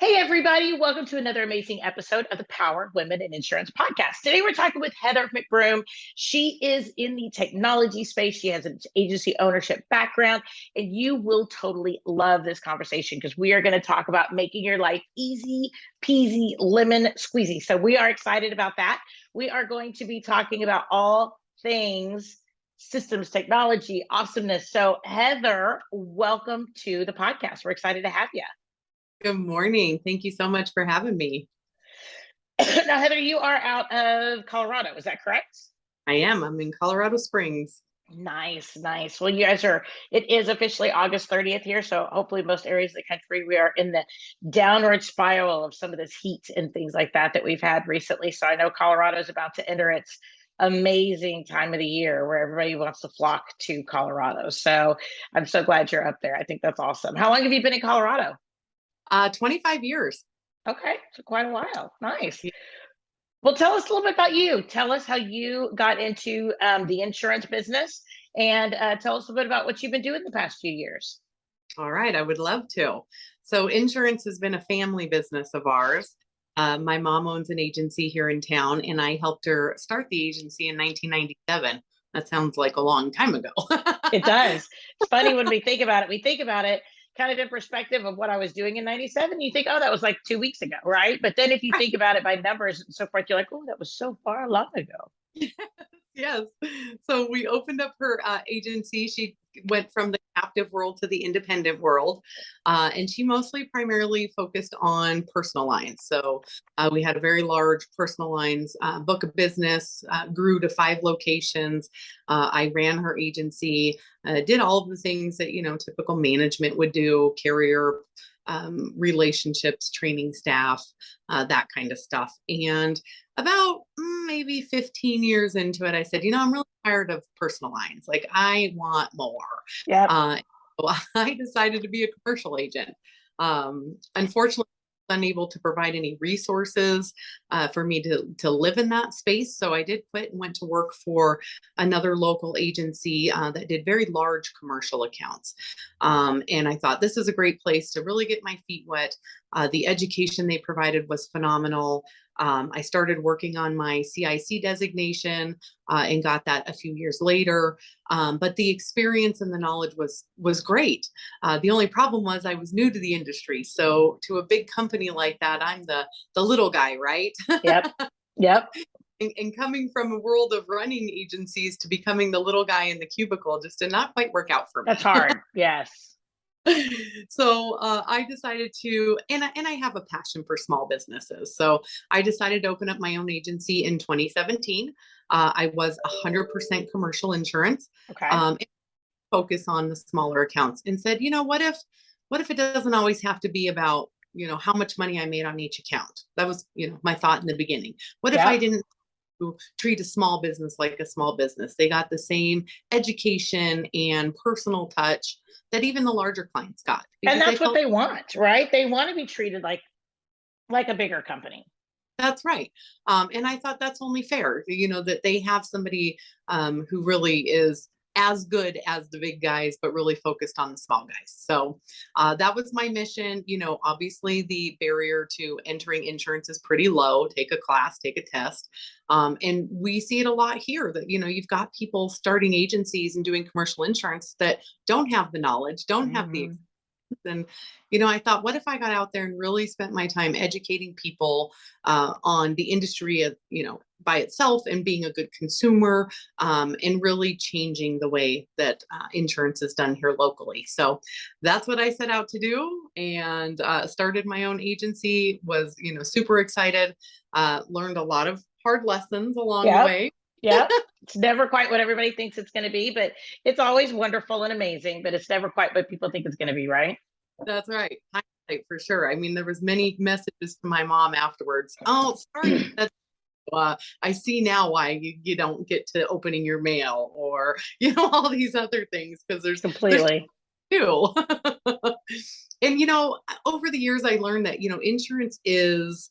Hey, everybody. Welcome to another amazing episode of the Power Women in Insurance podcast. Today, we're talking with Heather McBroom. She is in the technology space. She has an agency ownership background, and you will totally love this conversation because we are going to talk about making your life easy peasy lemon squeezy. So we are excited about that. We are going to be talking about all things systems, technology, awesomeness. So Heather, welcome to the podcast. We're excited to have you. Good morning. Thank you so much for having me. Now, Heather, you are out of Colorado. Is that correct? I am. I'm in Colorado Springs. Nice, nice. Well, you guys it is officially August 30th here. So hopefully most areas of the country, we are in the downward spiral of some of this heat and things like that we've had recently. So I know Colorado is about to enter its amazing time of the year where everybody wants to flock to Colorado. So I'm so glad you're up there. I think that's awesome. How long have you been in Colorado? 25 years. Okay, so quite a while. Nice. Yeah. Well, tell us a little bit about you. Tell us how you got into the insurance business, and tell us a bit about what you've been doing the past few years. All right. I would love to. So insurance has been a family business of ours. My mom owns an agency here in town, and I helped her start the agency in 1997. That sounds like a long time ago. It does. It's funny when we think about it. We think about it kind of in perspective of what I was doing in 97. You think, oh, that was like 2 weeks ago, right? But then if you think about it by numbers and so forth, you're like, oh, that was so far long ago. Yes. So we opened up her agency. She went from the captive world to the independent world. And she mostly primarily focused on personal lines. So we had a very large personal lines book of business, grew to 5 locations. I ran her agency, did all of the things that, typical management would do, carrier relationships, training staff, that kind of stuff. And about maybe 15 years into it, I said, I'm really tired of personal lines. Like, I want more. Yeah. So I decided to be a commercial agent. Unfortunately, unable to provide any resources for me to live in that space. So I did quit and went to work for another local agency that did very large commercial accounts. And I thought this is a great place to really get my feet wet. The education they provided was phenomenal. I started working on my CIC designation and got that a few years later. But the experience and the knowledge was great. The only problem was I was new to the industry. So to a big company like that, I'm the little guy, right? Yep. Yep. And coming from a world of running agencies to becoming the little guy in the cubicle just did not quite work out for me. That's hard. Yes. So I decided to, and I have a passion for small businesses. So I decided to open up my own agency in 2017. I was 100% commercial insurance. Okay. And focus on the smaller accounts, and said, what if it doesn't always have to be about, how much money I made on each account? That was, my thought in the beginning. What if I didn't treat a small business like a small business? They got the same education and personal touch that even the larger clients got. And that's what they want, right? They want to be treated like a bigger company. That's right. And I thought that's only fair, that they have somebody who really is as good as the big guys, but really focused on the small guys. So that was my mission. Obviously the barrier to entering insurance is pretty low. Take a class, take a test. And we see it a lot here that, you've got people starting agencies and doing commercial insurance that don't have the knowledge, don't have the and, I thought, what if I got out there and really spent my time educating people on the industry, by itself, and being a good consumer, and really changing the way that insurance is done here locally. So that's what I set out to do, and started my own agency. Was, super excited. Learned a lot of hard lessons along the way. Yeah. It's never quite what everybody thinks it's going to be, but it's always wonderful and amazing, but it's never quite what people think it's going to be, right? That's right. Hindsight, for sure. I mean, there was many messages to my mom afterwards. Oh, sorry. I see now why you don't get to opening your mail, or, all these other things, because there's completely too. And, over the years, I learned that, insurance is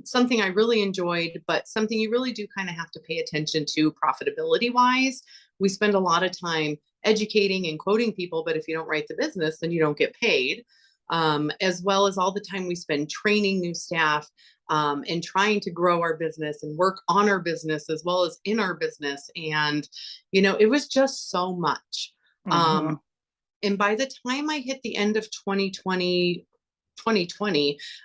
something I really enjoyed, but something you really do kind of have to pay attention to profitability wise. We spend a lot of time educating and quoting people, but if you don't write the business, then you don't get paid. as well as all the time we spend training new staff, and trying to grow our business and work on our business as well as in our business. And, it was just so much. Mhm. And by the time I hit the end of 2020,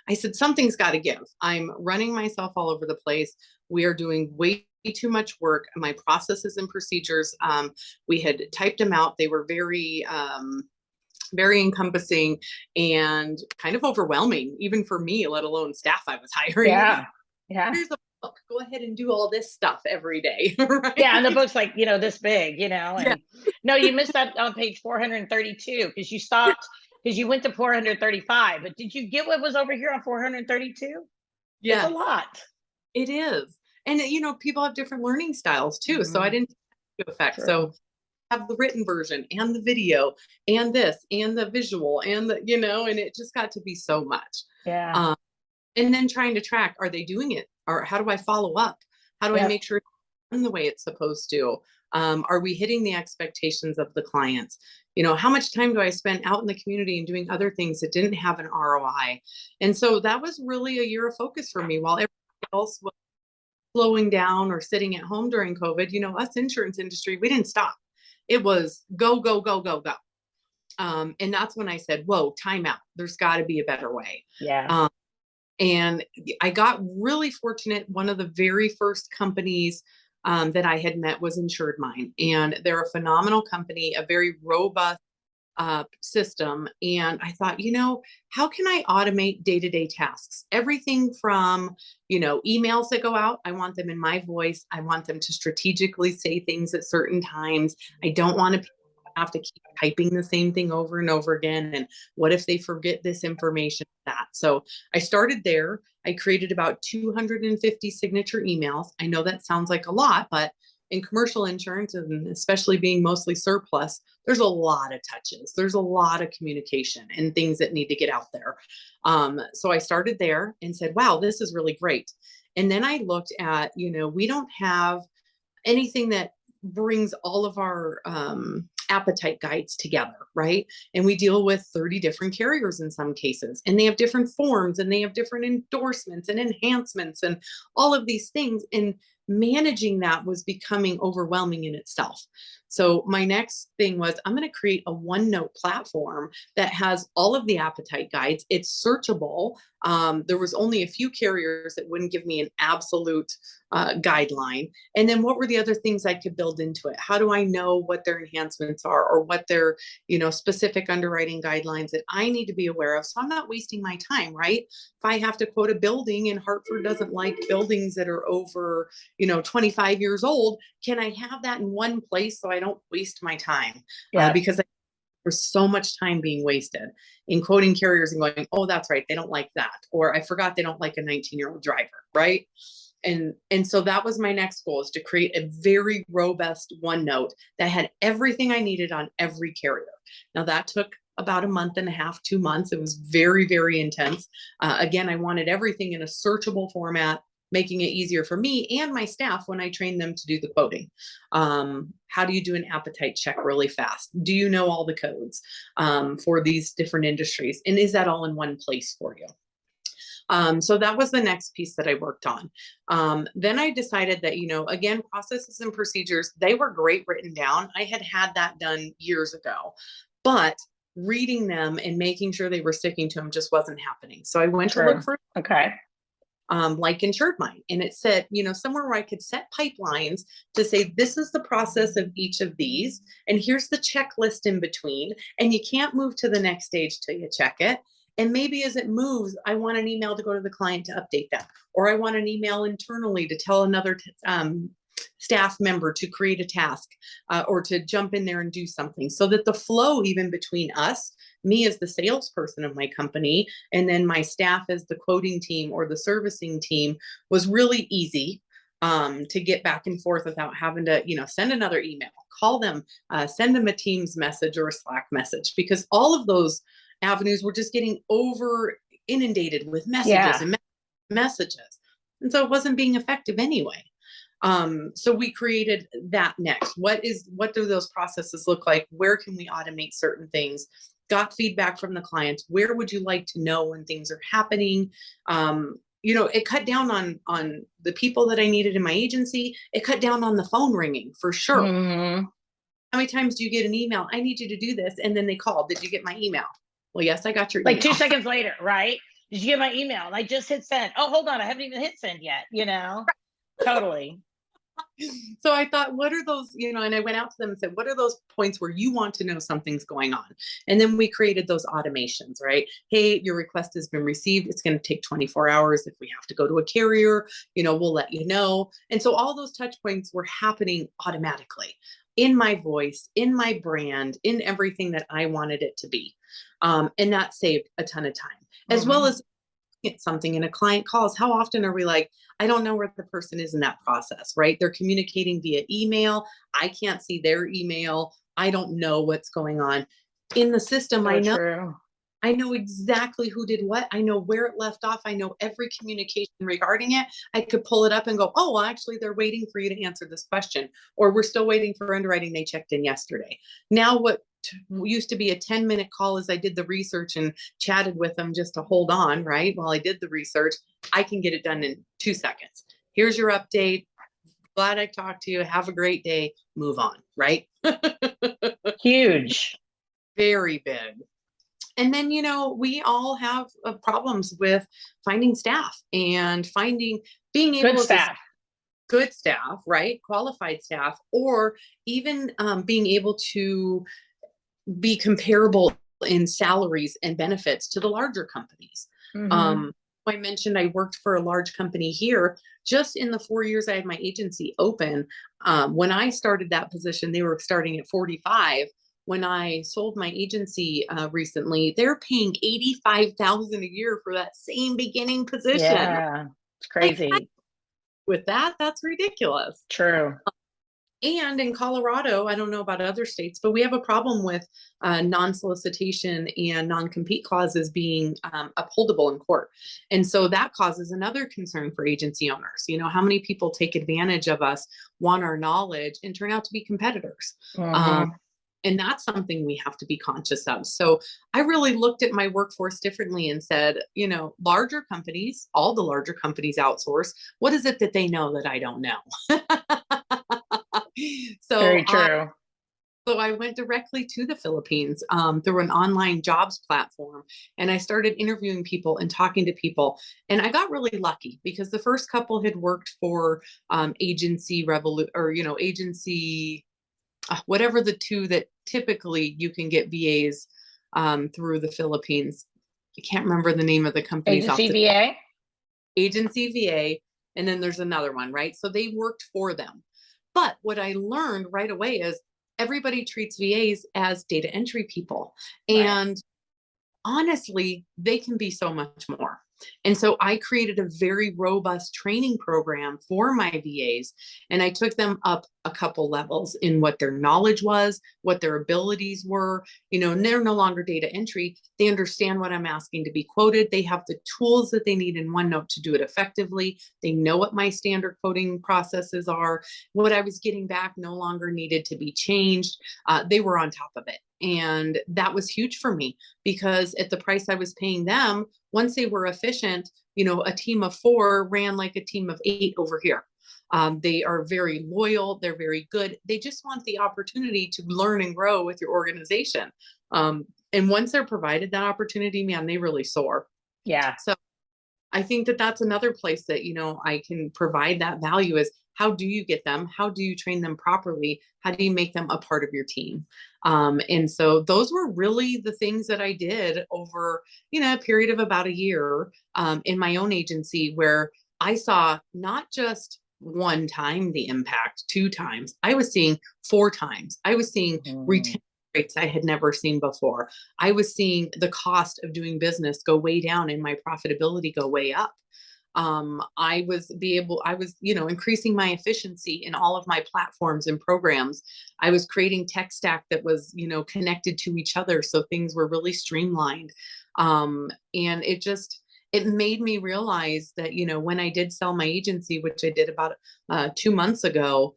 I said, something's got to give. I'm running myself all over the place. We are doing way too much work. My processes and procedures, we had typed them out. They were very encompassing and kind of overwhelming, even for me, let alone staff I was hiring. Yeah. Yeah. Here's a book. Go ahead and do all this stuff every day. Yeah. And the Right? book's like, this big, Yeah. and no, you missed that on page 432 because you stopped because you went to 435. But did you get what was over here on 432? It's a Yes, lot. it is. And people have different learning styles too. So I Mhm. didn't take into effect. True. So have the written version and the video and this and the visual and and it just got to be so much. Yeah. Um, and then trying to track, are they doing it? Or how do I follow up? How do I Yep. make sure it's done the way it's supposed to? Are we hitting the expectations of the clients? How much time do I spend out in the community and doing other things that didn't have an ROI? And so that was really a year of focus for me while everybody else was slowing down or sitting at home during COVID. Us insurance industry, we didn't stop. It was go, go, go, go, go. And that's when I said, whoa, time out. There's got to be a better way. Yeah. Um, and I got really fortunate. One of the very first companies that I had met was InsuredMine. And they're a phenomenal company, a very robust system. And I thought, how can I automate day-to-day tasks? Everything from, emails that go out, I want them in my voice. I want them to strategically say things at certain times. I don't want to have to keep typing the same thing over and over again. And what if they forget this information? That. So I started there. I created about 250 signature emails. I know that sounds like a lot, but in commercial insurance, and especially being mostly surplus, there's a lot of touches. There's a lot of communication and things that need to get out there. So I started there and said, wow, this is really great. And then I looked at, we don't have anything that brings all of our appetite guides together, right? And we deal with 30 different carriers in some cases, and they have different forms and they have different endorsements and enhancements and all of these things. And managing that was becoming overwhelming in itself. So my next thing was, I'm going to create a OneNote platform that has all of the appetite guides. It's searchable. There was only a few carriers that wouldn't give me an absolute guideline. And then what were the other things I could build into it? How do I know what their enhancements are or what their, specific underwriting guidelines that I need to be aware of? So I'm not wasting my time, right? If I have to quote a building and Hartford doesn't like buildings that are over, 25 years old, can I have that in one place so I don't waste my time? Yeah. Because there's so much time being wasted in quoting carriers and going, oh, that's right, they don't like that. Or I forgot they don't like a 19-year-old driver, right? And so that was my next goal, is to create a very robust OneNote that had everything I needed on every carrier. Now that took about a month and a half, 2 months. It was very, very intense. Again, I wanted everything in a searchable format, making it easier for me and my staff when I train them to do the quoting. How do you do an appetite check really fast? Do you know all the codes for these different industries? And is that all in one place for you? So that was the next piece that I worked on. Then I decided that, again, processes and procedures, they were great written down. I had that done years ago, but reading them and making sure they were sticking to them just wasn't happening. So I went to look True. for Okay. like InsuredMine. And it said, somewhere where I could set pipelines to say, this is the process of each of these. And here's the checklist in between. And you can't move to the next stage till you check it. And maybe as it moves, I want an email to go to the client to update that. Or I want an email internally to tell another staff member to create a task or to jump in there and do something, so that the flow even between us, me as the salesperson of my company, and then my staff as the quoting team or the servicing team, was really easy to get back and forth without having to, send another email, call them, send them a Teams message or a Slack message, because all of those avenues were just getting over inundated with messages Yeah. and messages. And so it wasn't being effective anyway. So we created that next. What do those processes look like? Where can we automate certain things? got feedback from the clients. Where would you like to know when things are happening? It cut down on the people that I needed in my agency. It cut down on the phone ringing for sure. Mm-hmm. How many times do you get an email? I need you to do this. And then they call. Did you get my email? Well, yes, I got your email. Like 2 seconds later, right? Did you get my email? And I just hit send. Oh, hold on. I haven't even hit send yet, Totally. So I thought, what are those, and I went out to them and said, what are those points where you want to know something's going on? And then we created those automations, right? Hey, your request has been received. It's going to take 24 hours. If we have to go to a carrier, we'll let you know. And so all those touch points were happening automatically in my voice, in my brand, in everything that I wanted it to be. And that saved a ton of time, as well as get something and a client calls. How often are we like, I don't know where the person is in that process, right? They're communicating via email. I can't see their email. I don't know what's going on in the system. So true. I know exactly who did what. I know where it left off. I know every communication regarding it. I could pull it up and go, oh, well, actually, they're waiting for you to answer this question, or we're still waiting for underwriting. They checked in yesterday. Now, what used to be a 10-minute call as I did the research and chatted with them just to hold on, right? While I did the research, I can get it done in 2 seconds. Here's your update. Glad I talked to you. Have a great day. Move on, right? Huge. Very big. And then, we all have problems with finding staff and being able to good staff, right? Qualified staff, or even being able to be comparable in salaries and benefits to the larger companies. Mm-hmm. I mentioned I worked for a large company here. Just in the 4 years I had my agency open, when I started that position, they were starting at 45. When I sold my agency recently, they're paying $85,000 a year for that same beginning position. Yeah, it's crazy. With that's ridiculous. True. And in Colorado, I don't know about other states, but we have a problem with non-solicitation and non-compete clauses being upholdable in court. And so that causes another concern for agency owners. How many people take advantage of us, want our knowledge, and turn out to be competitors? Mm-hmm. And that's something we have to be conscious of. So I really looked at my workforce differently and said, larger companies, all the larger companies outsource. What is it that they know that I don't know? Very true. So I went directly to the Philippines through an online jobs platform, and I started interviewing people and talking to people. And I got really lucky because the first couple had worked for agency whatever the two that typically you can get VAs through the Philippines. I can't remember the name of the company. Agency VA. And then there's another one, right? So they worked for them. But what I learned right away is everybody treats VAs as data entry people. And honestly, they can be so much more. And so I created a very robust training program for my VAs, and I took them up a couple levels in what their knowledge was, what their abilities were. And they're no longer data entry. They understand what I'm asking to be quoted. They have the tools that they need in OneNote to do it effectively. They know what my standard quoting processes are. What I was getting back no longer needed to be changed. They were on top of it. And that was huge for me because at the price I was paying them, once they were efficient, a team of 4 ran like a team of 8 over here. They are very loyal. They're very good. They just want the opportunity to learn and grow with your organization. And once they're provided that opportunity, man, they really soar. Yeah. So I think that that's another place that, I can provide that value is how do you get them? How do you train them properly? How do you make them a part of your team? And so those were really the things that I did over, a period of about a year in my own agency where I saw not just one time the impact, 2 times, I was seeing 4 times. I was seeing retention rates I had never seen before. I was seeing the cost of doing business go way down and my profitability go way up. I was increasing my efficiency in all of my platforms and programs. I was creating tech stack that was, connected to each other. So things were really streamlined. And it made me realize that, when I did sell my agency, which I did about 2 months ago,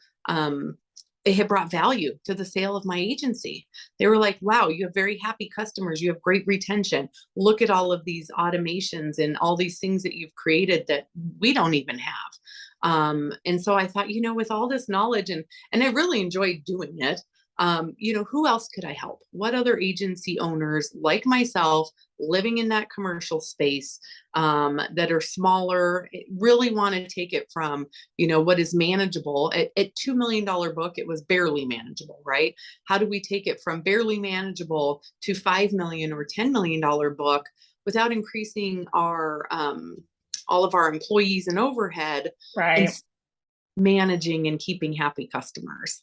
it had brought value to the sale of my agency. They were like, wow, you have very happy customers. You have great retention. Look at all of these automations and all these things that you've created that we don't even have. And so I thought, with all this knowledge and I really enjoyed doing it. Who else could I help? What other agency owners like myself living in that commercial space that are smaller, really want to take it from, what is manageable at $2 million book, it was barely manageable, right? How do we take it from barely manageable to $5 million or $10 million book without increasing our, all of our employees and overhead and Right. managing and keeping happy customers?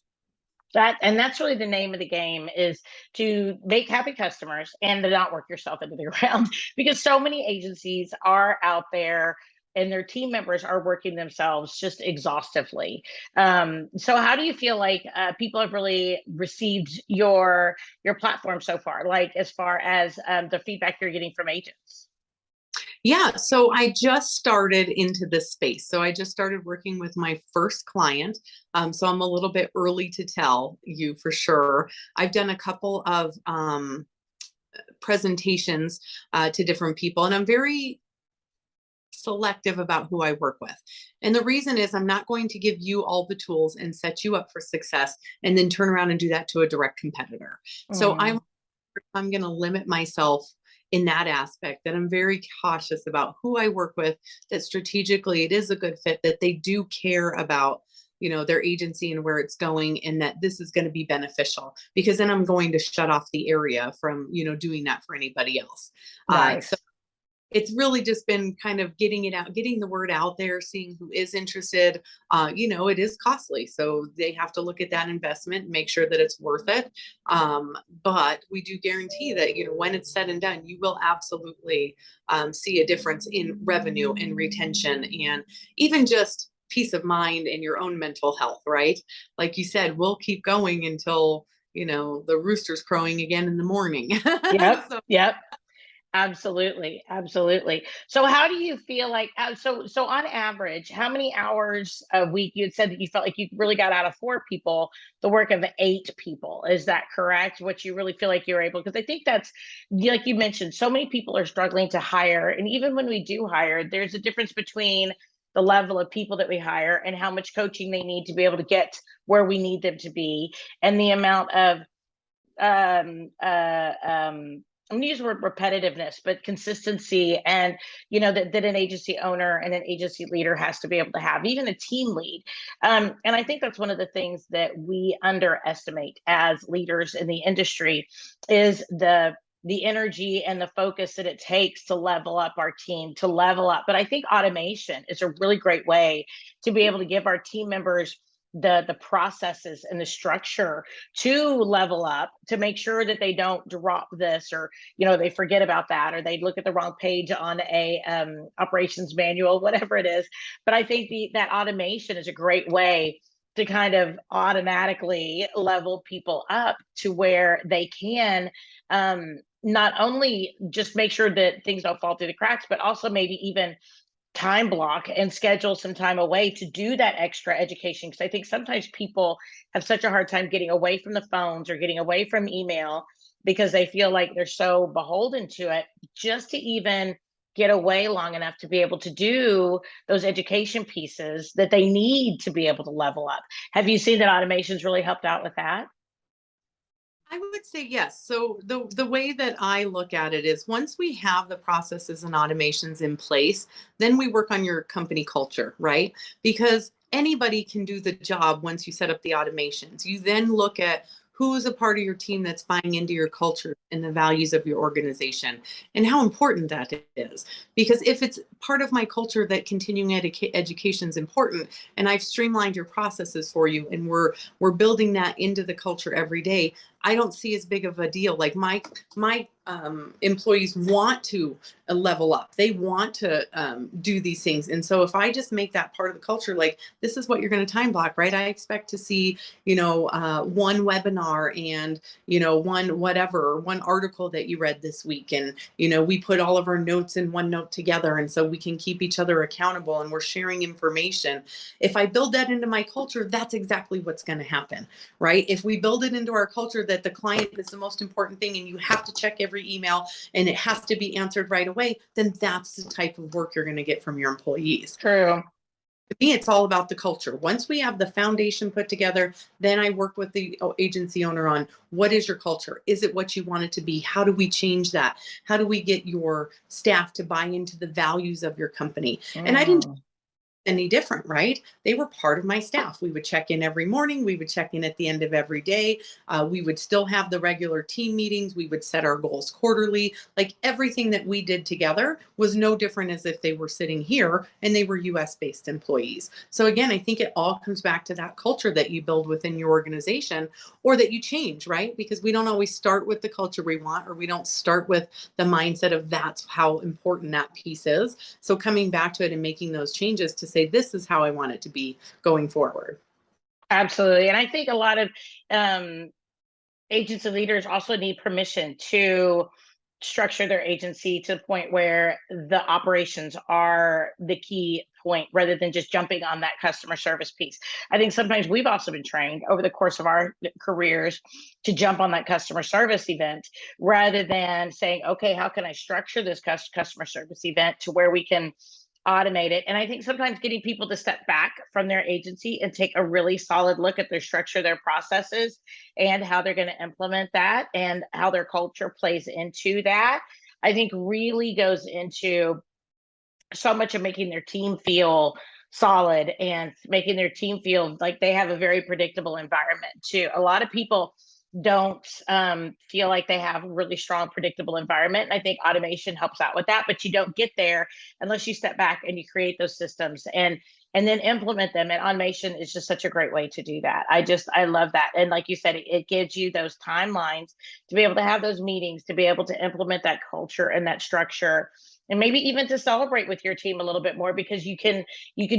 That's really the name of the game, is to make happy customers and to not work yourself into the ground, because so many agencies are out there and their team members are working themselves just exhaustively. So how do you feel like people have really received your platform so far, like as far as the feedback you're getting from agents? Yeah, so I just started into this space. So I just started working with my first client. So I'm a little bit early to tell you for sure. I've done a couple of presentations to different people, and I'm very selective about who I work with. And the reason is I'm not going to give you all the tools and set you up for success and then turn around and do that to a direct competitor. So Mm, I'm going to limit myself in that aspect, that I'm very cautious about who I work with, that strategically it is a good fit, that they do care about, their agency and where it's going, and that this is going to be beneficial, because then I'm going to shut off the area from, doing that for anybody else. So nice. it's really just been kind of getting it out, getting the word out there, seeing who is interested. It is costly, so they have to look at that investment, make sure that it's worth it. But we do guarantee that, when it's said and done, you will absolutely see a difference in revenue and retention, and even just peace of mind and your own mental health, right? Like you said, we'll keep going until, the rooster's crowing again in the morning. Yep. So Yep. Absolutely, absolutely. So how do you feel like so on average, how many hours a week, you had said that you felt like you really got out of 4 people the work of 8 people? Is that correct? What you really feel like you're able, because I think that's, like you mentioned, so many people are struggling to hire. And even when we do hire, there's a difference between the level of people that we hire and how much coaching they need to be able to get where we need them to be, and the amount of um uh um I'm going to use the word repetitiveness, but consistency, and that an agency owner and an agency leader has to be able to have, even a team lead. And I think that's one of the things that we underestimate as leaders in the industry, is the energy and the focus that it takes to level up our team, to level up. But I think automation is a really great way to be able to give our team members the processes and the structure to level up, to make sure that they don't drop this, or they forget about that, or they look at the wrong page on a operations manual, whatever it is. But I think that automation is a great way to kind of automatically level people up to where they can not only just make sure that things don't fall through the cracks, but also maybe even time block and schedule some time away to do that extra education. Because I think sometimes people have such a hard time getting away from the phones or getting away from email, because they feel like they're so beholden to it, just to even get away long enough to be able to do those education pieces that they need to be able to level up. Have you seen that automation's really helped out with that? I would say yes. So the way that I look at it is, once we have the processes and automations in place, then we work on your company culture, right? Because anybody can do the job once you set up the automations. You then look at who is a part of your team that's buying into your culture and the values of your organization, and how important that is. Because if it's part of my culture that continuing education is important, and I've streamlined your processes for you, and we're building that into the culture every day, I don't see as big of a deal. Like my employees want to level up. They want to do these things. And so if I just make that part of the culture, like this is what you're going to time block, right? I expect to see, one webinar and, one article that you read this week. And, we put all of our notes in OneNote together. And so we can keep each other accountable and we're sharing information. If I build that into my culture, that's exactly what's going to happen, right? If we build it into our culture that the client is the most important thing and you have to check every email and it has to be answered right away, then that's the type of work you're going to get from your employees. True. To me, it's all about the culture. Once we have the foundation put together, then I work with the agency owner on what is your culture? Is it what you want it to be? How do we change that? How do we get your staff to buy into the values of your company? And I didn't any different, right? They were part of my staff. We would check in every morning. We would check in at the end of every day. We would still have the regular team meetings. We would set our goals quarterly. Like everything that we did together was no different as if they were sitting here and they were US based employees. So again, I think it all comes back to that culture that you build within your organization or that you change, right? Because we don't always start with the culture we want, or we don't start with the mindset of that's how important that piece is. So coming back to it and making those changes to say, this is how I want it to be going forward. Absolutely. And I think a lot of agents and leaders also need permission to structure their agency to the point where the operations are the key point rather than just jumping on that customer service piece. I think sometimes we've also been trained over the course of our careers to jump on that customer service event rather than saying, okay, how can I structure this customer service event to where we can automate it? And I think sometimes getting people to step back from their agency and take a really solid look at their structure, their processes, and how they're going to implement that and how their culture plays into that, I think really goes into so much of making their team feel solid and making their team feel like they have a very predictable environment too. A lot of people don't feel like they have a really strong, predictable environment. And I think automation helps out with that, but you don't get there unless you step back and you create those systems and then implement them. And automation is just such a great way to do that. I love that. And like you said, it gives you those timelines to be able to have those meetings, to be able to implement that culture and that structure, and maybe even to celebrate with your team a little bit more because you can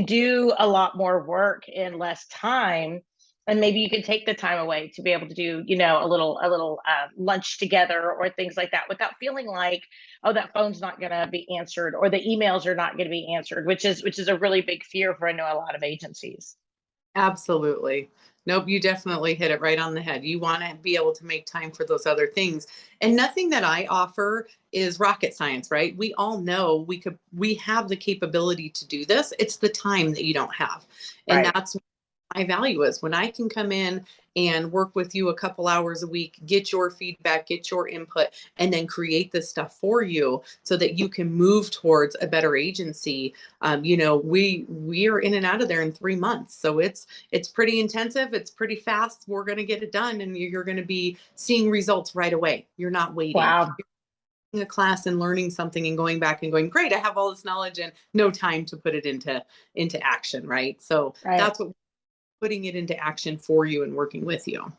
do a lot more work in less time, and maybe you can take the time away to be able to do a little lunch together or things like that without feeling like, oh, that phone's not going to be answered or the emails are not going to be answered, which is a really big fear for, I know, a lot of agencies. Absolutely. Nope, you definitely hit it right on the head. You want to be able to make time for those other things. And nothing that I offer is rocket science, right? We all know we have the capability to do this. It's the time that you don't have. And Right. that's my value is when I can come in and work with you a couple hours a week, get your feedback, get your input, and then create this stuff for you so that you can move towards a better agency. We are in and out of there in 3 months. So it's pretty intensive. It's pretty fast. We're going to get it done and you're going to be seeing results right away. You're not waiting. Wow. A class and learning something and going back and going, great, I have all this knowledge and no time to put it into action, right? So Right. that's what putting it into action for you and working with you.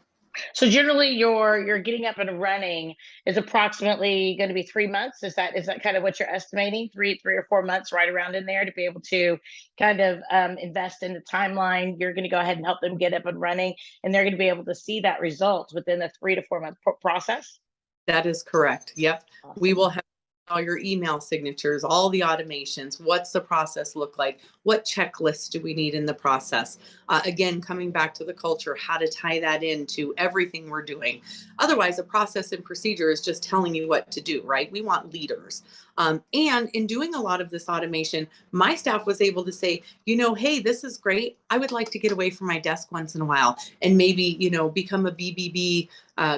So generally your getting up and running is approximately going to be 3 months. Is that kind of what you're estimating? Three or 4 months, right around in there, to be able to kind of invest in the timeline. You're going to go ahead and help them get up and running, and they're going to be able to see that result within the 3 to 4 month process. That is correct. Yep. We Awesome. will have all your email signatures, all the automations. What's the process look like? What checklists do we need in the process? Again, coming back to the culture, how to tie that into everything we're doing. Otherwise, a process and procedure is just telling you what to do, right? We want leaders. And in doing a lot of this automation, my staff was able to say, hey, this is great. I would like to get away from my desk once in a while and maybe, become a BBB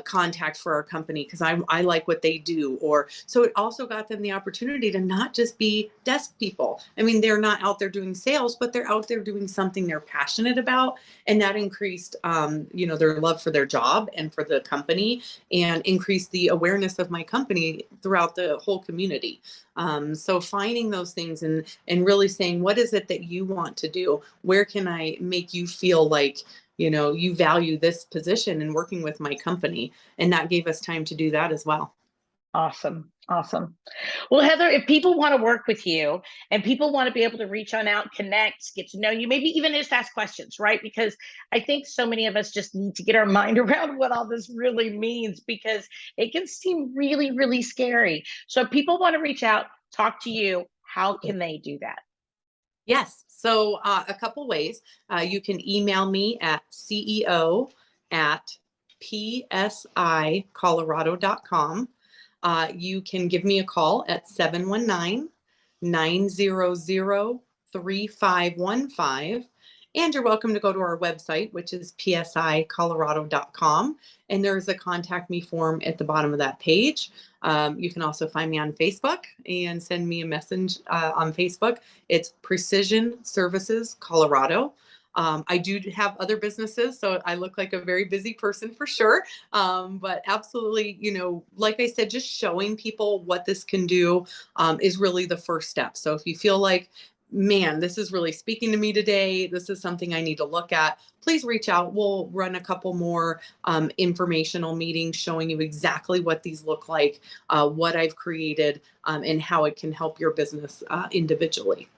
contact for our company because I like what they do. Or so it also got them the opportunity to not just be desk people. I mean, they're not out there doing sales, but they're out there doing something they're passionate about. And that increased, their love for their job and for the company and increased the awareness of my company throughout the whole community. So finding those things and really saying, what is it that you want to do? Where can I make you feel like you value this position and working with my company. And that gave us time to do that as well. Awesome. Awesome. Well, Heather, if people want to work with you and people want to be able to reach on out, connect, get to know you, maybe even just ask questions, right? Because I think so many of us just need to get our mind around what all this really means, because it can seem really, really scary. So if people want to reach out, talk to you, how can they do that? Yes. So a couple ways. You can email me at ceo@psicolorado.com. You can give me a call at 719-900-3515. And you're welcome to go to our website, which is psicolorado.com. And there's a contact me form at the bottom of that page. You can also find me on Facebook and send me a message on Facebook. It's Precision Services Colorado. I do have other businesses, so I look like a very busy person for sure. But absolutely, like I said, just showing people what this can do is really the first step. So if you feel like, man, this is really speaking to me today, this is something I need to look at, please reach out. We'll run a couple more informational meetings showing you exactly what these look like, what I've created, and how it can help your business individually.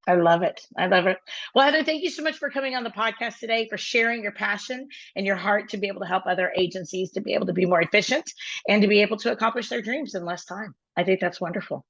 I love it. I love it. Well, Heather, thank you so much for coming on the podcast today, for sharing your passion and your heart to be able to help other agencies to be able to be more efficient and to be able to accomplish their dreams in less time. I think that's wonderful.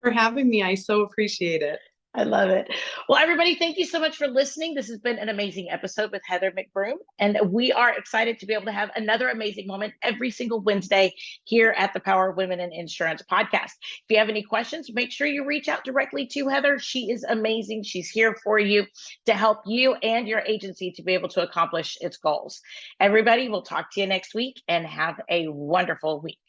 For having me. I so appreciate it. I love it. Well, everybody, thank you so much for listening. This has been an amazing episode with Heather McBroom, and we are excited to be able to have another amazing moment every single Wednesday here at the Power of Women in Insurance podcast. If you have any questions, make sure you reach out directly to Heather. She is amazing. She's here for you to help you and your agency to be able to accomplish its goals. Everybody, we'll talk to you next week, and have a wonderful week.